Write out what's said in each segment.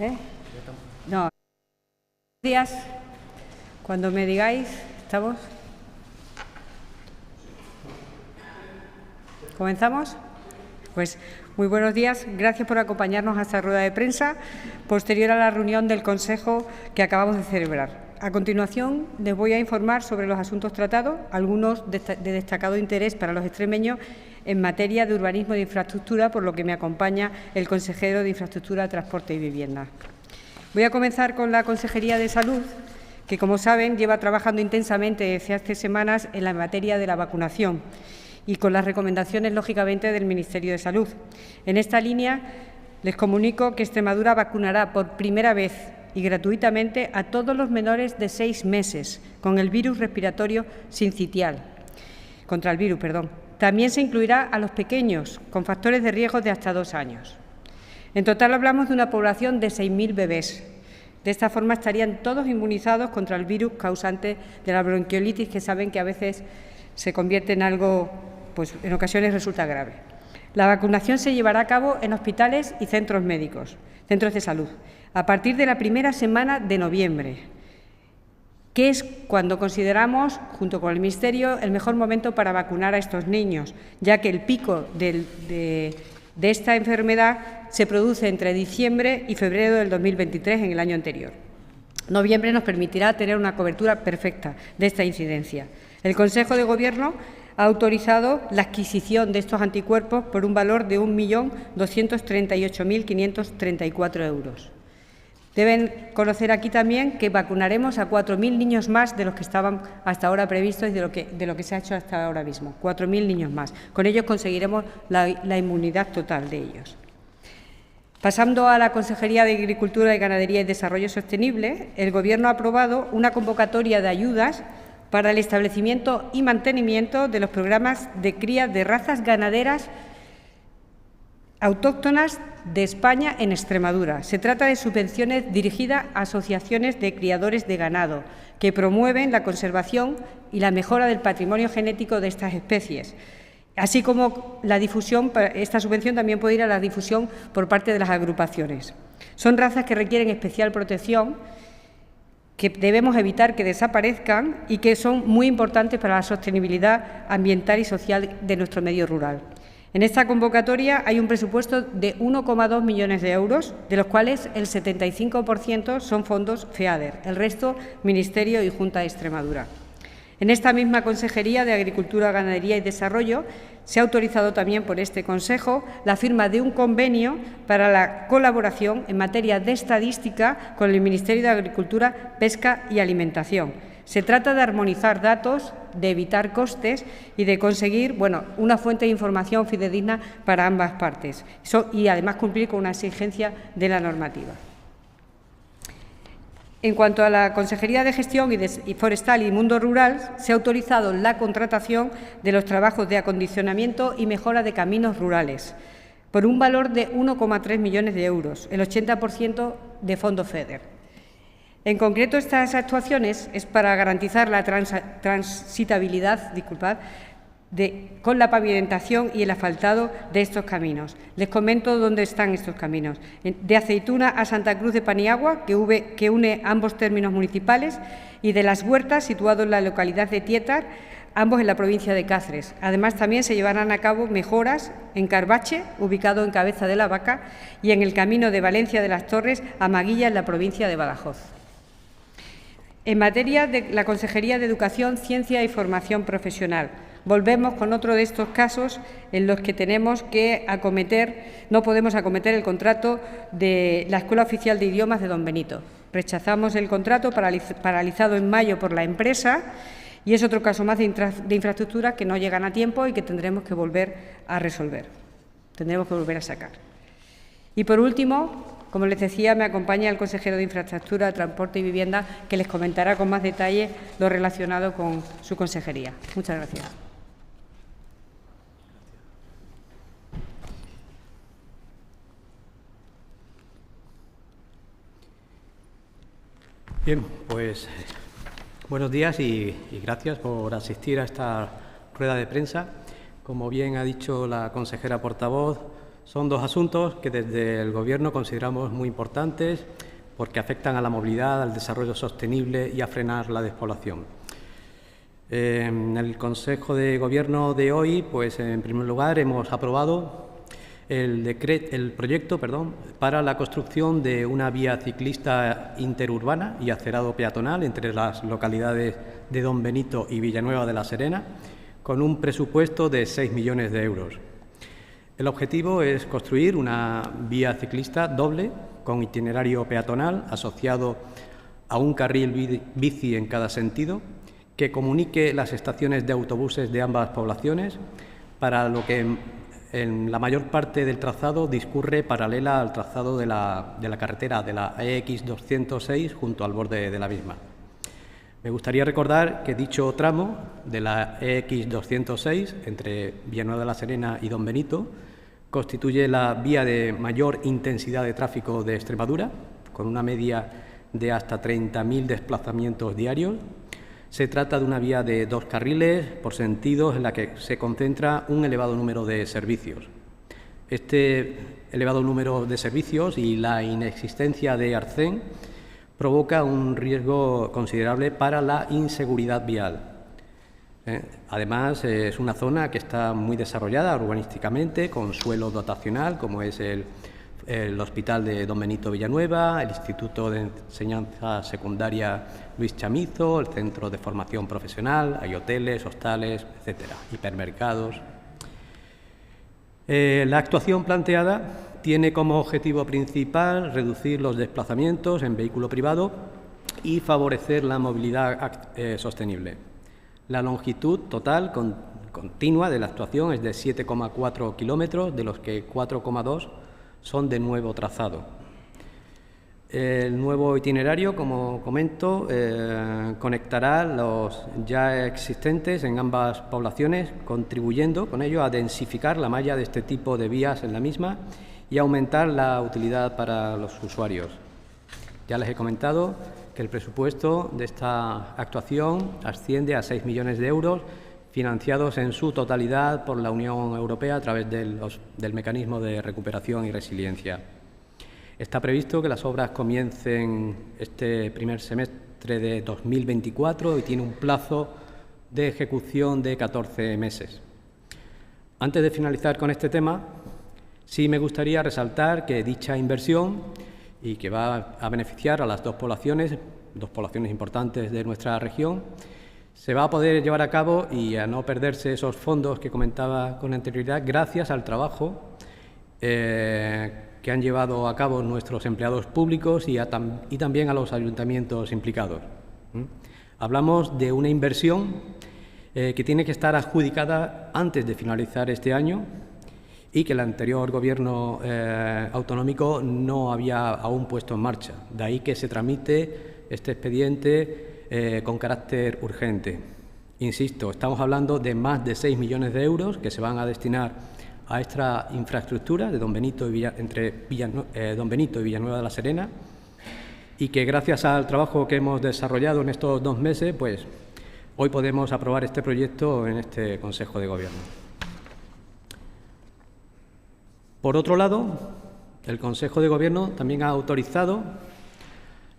No. Buenos días. Cuando me digáis, ¿estamos? ¿Comenzamos? Pues muy buenos días. Gracias por acompañarnos a esta rueda de prensa posterior a la reunión del Consejo que acabamos de celebrar. A continuación, les voy a informar sobre los asuntos tratados, algunos de destacado interés para los extremeños en materia de urbanismo y de infraestructura, por lo que me acompaña el consejero de Infraestructura, Transporte y Vivienda. Voy a comenzar con la Consejería de Salud, que, como saben, lleva trabajando intensamente desde hace semanas en la materia de la vacunación y con las recomendaciones, lógicamente, del Ministerio de Salud. En esta línea, les comunico que Extremadura vacunará por primera vez y gratuitamente a todos los menores de 6 meses con el virus respiratorio sincitial, contra el virus, perdón. También se incluirá a los pequeños con factores de riesgo de hasta 2 años. En total hablamos de una población de 6.000 bebés. De esta forma estarían todos inmunizados contra el virus causante de la bronquiolitis, que saben que a veces se convierte en algo, pues en ocasiones resulta grave. La vacunación se llevará a cabo en hospitales y centros médicos, centros de salud, a partir de la primera semana de noviembre, que es cuando consideramos, junto con el Ministerio, el mejor momento para vacunar a estos niños, ya que el pico de esta enfermedad se produce entre diciembre y febrero del 2023, en el año anterior. Noviembre nos permitirá tener una cobertura perfecta de esta incidencia. El Consejo de Gobierno ha autorizado la adquisición de estos anticuerpos por un valor de 1.238.534 euros. Deben conocer aquí también que vacunaremos a 4.000 niños más de los que estaban hasta ahora previstos y de lo que se ha hecho hasta ahora mismo. 4.000 niños más. Con ellos conseguiremos la inmunidad total de ellos. Pasando a la Consejería de Agricultura, Ganadería y Desarrollo Sostenible, el Gobierno ha aprobado una convocatoria de ayudas para el establecimiento y mantenimiento de los programas de cría de razas ganaderas autóctonas de España en Extremadura. Se trata de subvenciones dirigidas a asociaciones de criadores de ganado que promueven la conservación y la mejora del patrimonio genético de estas especies, así como la difusión. Esta subvención también puede ir a la difusión por parte de las agrupaciones. Son razas que requieren especial protección, que debemos evitar que desaparezcan y que son muy importantes para la sostenibilidad ambiental y social de nuestro medio rural. En esta convocatoria hay un presupuesto de 1,2 millones de euros, de los cuales el 75% son fondos FEADER, el resto Ministerio y Junta de Extremadura. En esta misma Consejería de Agricultura, Ganadería y Desarrollo se ha autorizado también por este Consejo la firma de un convenio para la colaboración en materia de estadística con el Ministerio de Agricultura, Pesca y Alimentación. Se trata de armonizar datos, de evitar costes y de conseguir una fuente de información fidedigna para ambas partes y además cumplir con una exigencia de la normativa. En cuanto a la Consejería de Gestión y Forestal y Mundo Rural, se ha autorizado la contratación de los trabajos de acondicionamiento y mejora de caminos rurales por un valor de 1,3 millones de euros, el 80% de fondos FEDER. En concreto, estas actuaciones es para garantizar la transitabilidad, con la pavimentación y el asfaltado de estos caminos. Les comento dónde están estos caminos. De Aceituna a Santa Cruz de Paniagua, que une ambos términos municipales, y de Las Huertas, situado en la localidad de Tietar, ambos en la provincia de Cáceres. Además, también se llevarán a cabo mejoras en Carbache, ubicado en Cabeza de la Vaca, y en el camino de Valencia de las Torres a Maguilla, en la provincia de Badajoz. En materia de la Consejería de Educación, Ciencia y Formación Profesional, volvemos con otro de estos casos en los que no podemos acometer el contrato de la Escuela Oficial de Idiomas de Don Benito. Rechazamos el contrato paralizado en mayo por la empresa y es otro caso más de infraestructuras que no llegan a tiempo y que tendremos que volver a resolver, tendremos que volver a sacar. Y por último, como les decía, me acompaña el consejero de Infraestructura, Transporte y Vivienda, que les comentará con más detalle lo relacionado con su consejería. Muchas gracias. Bien, pues buenos días y gracias por asistir a esta rueda de prensa. Como bien ha dicho la consejera portavoz, son dos asuntos que desde el Gobierno consideramos muy importantes porque afectan a la movilidad, al desarrollo sostenible y a frenar la despoblación. En el Consejo de Gobierno de hoy, pues en primer lugar hemos aprobado el proyecto para la construcción de una vía ciclista interurbana y acerado peatonal entre las localidades de Don Benito y Villanueva de la Serena, con un presupuesto de 6 millones de euros. El objetivo es construir una vía ciclista doble con itinerario peatonal asociado a un carril bici en cada sentido, que comunique las estaciones de autobuses de ambas poblaciones, para lo que en la mayor parte del trazado discurre paralela al trazado de la carretera de la EX 206 junto al borde de la misma. Me gustaría recordar que dicho tramo de la EX 206 entre Villanueva de la Serena y Don Benito constituye la vía de mayor intensidad de tráfico de Extremadura, con una media de hasta 30.000 desplazamientos diarios. Se trata de una vía de 2 carriles por sentido en la que se concentra un elevado número de servicios. Este elevado número de servicios y la inexistencia de arcén provoca un riesgo considerable para la inseguridad vial. Además, es una zona que está muy desarrollada urbanísticamente, con suelo dotacional, como es el Hospital de Don Benito Villanueva, el Instituto de Enseñanza Secundaria Luis Chamizo, el Centro de Formación Profesional, hay hoteles, hostales, etcétera, hipermercados. La actuación planteada tiene como objetivo principal reducir los desplazamientos en vehículo privado y favorecer la movilidad sostenible. La longitud total continua de la actuación es de 7,4 kilómetros, de los que 4,2 son de nuevo trazado. El nuevo itinerario, como comento, conectará los ya existentes en ambas poblaciones, contribuyendo con ello a densificar la malla de este tipo de vías en la misma y aumentar la utilidad para los usuarios. Ya les he comentado que el presupuesto de esta actuación asciende a 6 millones de euros, financiados en su totalidad por la Unión Europea a través del Mecanismo de Recuperación y Resiliencia. Está previsto que las obras comiencen este primer semestre de 2024 y tiene un plazo de ejecución de 14 meses. Antes de finalizar con este tema, sí me gustaría resaltar que dicha inversión, y que va a beneficiar a las dos poblaciones importantes de nuestra región, se va a poder llevar a cabo y a no perderse esos fondos que comentaba con anterioridad gracias al trabajo que han llevado a cabo nuestros empleados públicos y también a los ayuntamientos implicados. Hablamos de una inversión que tiene que estar adjudicada antes de finalizar este año y que el anterior Gobierno autonómico no había aún puesto en marcha. De ahí que se tramite este expediente con carácter urgente. Insisto, estamos hablando de más de 6 millones de euros que se van a destinar a esta infraestructura de Don Benito entre Don Benito y Villanueva de la Serena, y que gracias al trabajo que hemos desarrollado en estos 2 meses, pues hoy podemos aprobar este proyecto en este Consejo de Gobierno. Por otro lado, el Consejo de Gobierno también ha autorizado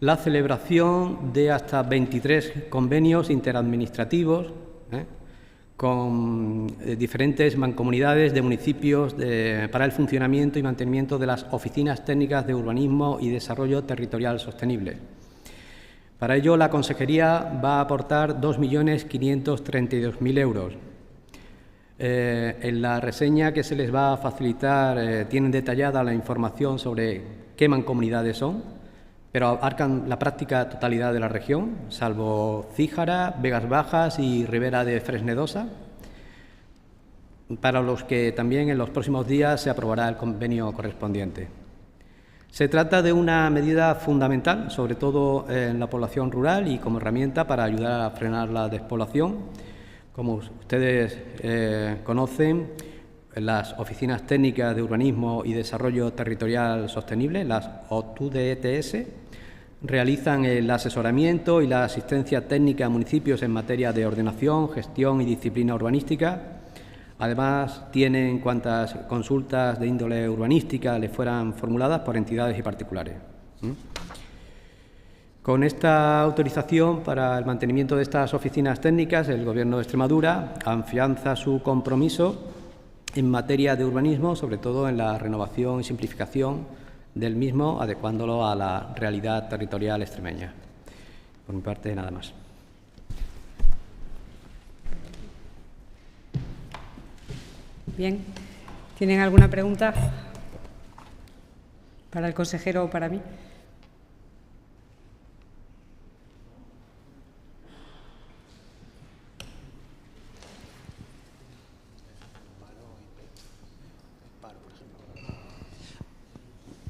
la celebración de hasta 23 convenios interadministrativos con diferentes mancomunidades de municipios para el funcionamiento y mantenimiento de las oficinas técnicas de urbanismo y desarrollo territorial sostenible. Para ello, la Consejería va a aportar 2.532.000 euros. En la reseña que se les va a facilitar tienen detallada la información sobre qué mancomunidades son, pero abarcan la práctica totalidad de la región, salvo Cíjara, Vegas Bajas y Ribera de Fresnedosa, para los que también en los próximos días se aprobará el convenio correspondiente. Se trata de una medida fundamental, sobre todo en la población rural y como herramienta para ayudar a frenar la despoblación. Como ustedes conocen, las Oficinas Técnicas de Urbanismo y Desarrollo Territorial Sostenible, las OTUDETS, realizan el asesoramiento y la asistencia técnica a municipios en materia de ordenación, gestión y disciplina urbanística, Además, tienen cuantas consultas de índole urbanística le fueran formuladas por entidades y particulares. Con esta autorización para el mantenimiento de estas oficinas técnicas, el Gobierno de Extremadura afianza su compromiso en materia de urbanismo, sobre todo en la renovación y simplificación del mismo, adecuándolo a la realidad territorial extremeña. Por mi parte, nada más. Bien. ¿Tienen alguna pregunta para el consejero o para mí?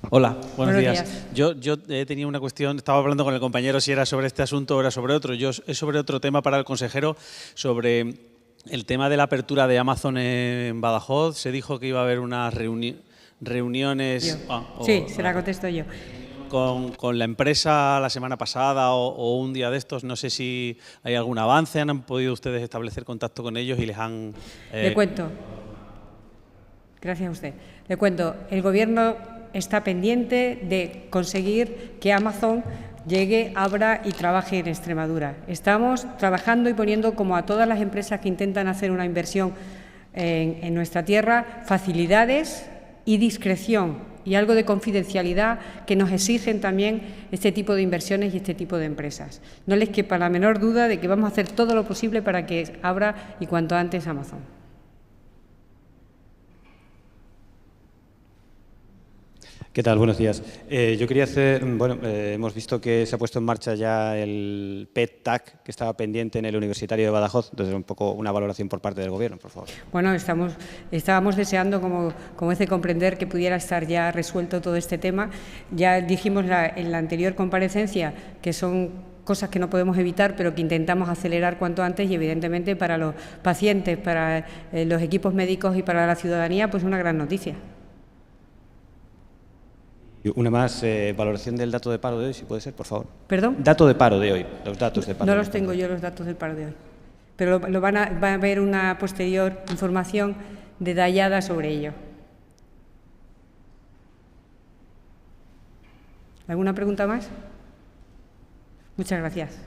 Hola, buenos días. días. Yo tenía una cuestión, estaba hablando con el compañero si era sobre este asunto o era sobre otro. Es sobre otro tema para el consejero, sobre el tema de la apertura de Amazon en Badajoz. Se dijo que iba a haber unas reuniones... Sí, se la contesto yo. Con la empresa la semana pasada o un día de estos. No sé si hay algún avance, han podido ustedes establecer contacto con ellos y les han... Le cuento. Gracias a usted. Le cuento, el Gobierno está pendiente de conseguir que Amazon llegue, abra y trabaje en Extremadura. Estamos trabajando y poniendo, como a todas las empresas que intentan hacer una inversión en nuestra tierra, facilidades y discreción y algo de confidencialidad que nos exigen también este tipo de inversiones y este tipo de empresas. No les quepa la menor duda de que vamos a hacer todo lo posible para que abra y cuanto antes Amazon. ¿Qué tal? Buenos días. Yo quería hacer, hemos visto que se ha puesto en marcha ya el PET-TAC que estaba pendiente en el Universitario de Badajoz, entonces un poco una valoración por parte del Gobierno, por favor. Bueno, estábamos deseando, como es de comprender, que pudiera estar ya resuelto todo este tema. Ya dijimos en la anterior comparecencia que son cosas que no podemos evitar, pero que intentamos acelerar cuanto antes y, evidentemente, para los pacientes, para los equipos médicos y para la ciudadanía, pues una gran noticia. Una más, valoración del dato de paro de hoy, si puede ser, por favor. ¿Perdón? Dato de paro de hoy, los datos de paro. No los tengo yo, los datos del paro de hoy, pero va a haber una posterior información detallada sobre ello. ¿Alguna pregunta más? Muchas gracias.